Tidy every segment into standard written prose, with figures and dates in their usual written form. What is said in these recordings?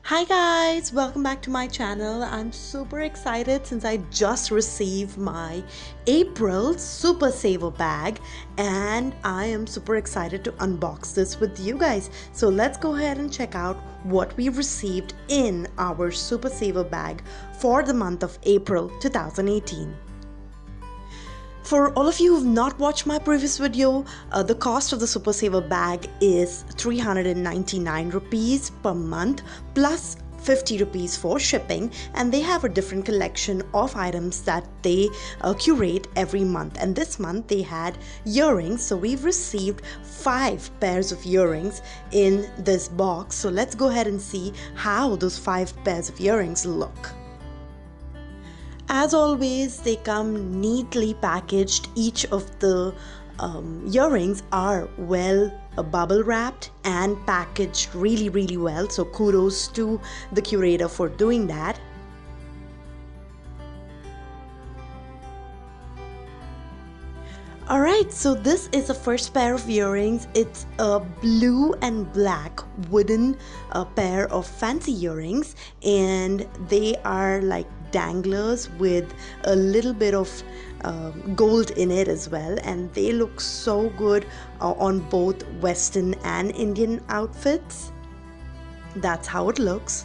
Hi guys, welcome back to my channel. I'm super excited since I just received my April Super Saver bag and I am super excited to unbox this with you guys. So let's go ahead and check out what we received in our Super Saver bag for the month of April 2018. For all of you who've not watched my previous video, the cost of the Super Saver bag is 399 rupees per month plus 50 rupees for shipping, and they have a different collection of items that they curate every month. And this month they had earrings, so we've received 5 pairs of earrings in this box. So let's go ahead and see how those 5 pairs of earrings look. As always, they come neatly packaged. Each of the earrings are well bubble wrapped and packaged really well. So kudos to the curator for doing that. Alright, so this is the first pair of earrings. It's a blue and black wooden pair of fancy earrings, and they are like danglers with a little bit of gold in it as well, and they look so good on both Western and Indian outfits. That's how it looks.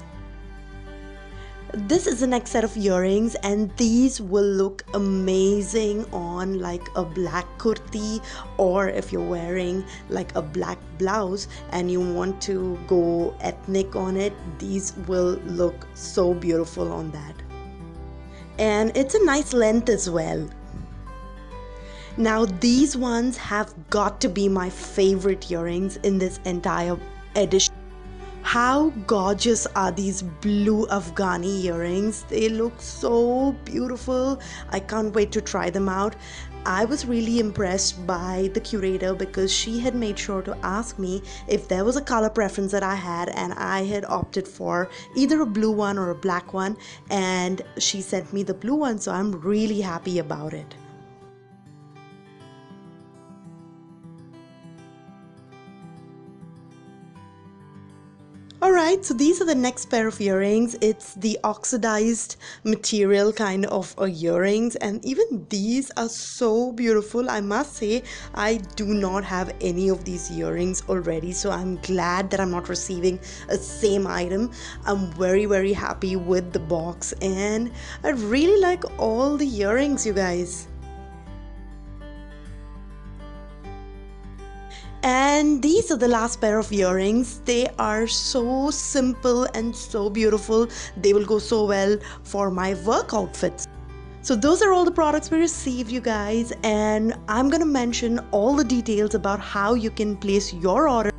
This is the next set of earrings, and these will look amazing on like a black kurti, or if you're wearing like a black blouse and you want to go ethnic on it, these will look so beautiful on that. And it's a nice length as well. Now these ones have got to be my favorite earrings in this entire edition. How gorgeous are these blue Afghani earrings? They look so beautiful. I can't wait to try them out. I was really impressed by the curator because she had made sure to ask me if there was a color preference that I had, and I had opted for either a blue one or a black one, and she sent me the blue one, so I'm really happy about it. Alright, so these are the next pair of earrings. It's the oxidized material kind of earrings, and even these are so beautiful. I must say, I do not have any of these earrings already, so I'm glad that I'm not receiving a same item. I'm very happy with the box, and I really like all the earrings, you guys. And these are the last pair of earrings. They are so simple and so beautiful. They will go so well for my work outfits. So those are all the products we received, you guys, and I'm gonna mention all the details about how you can place your order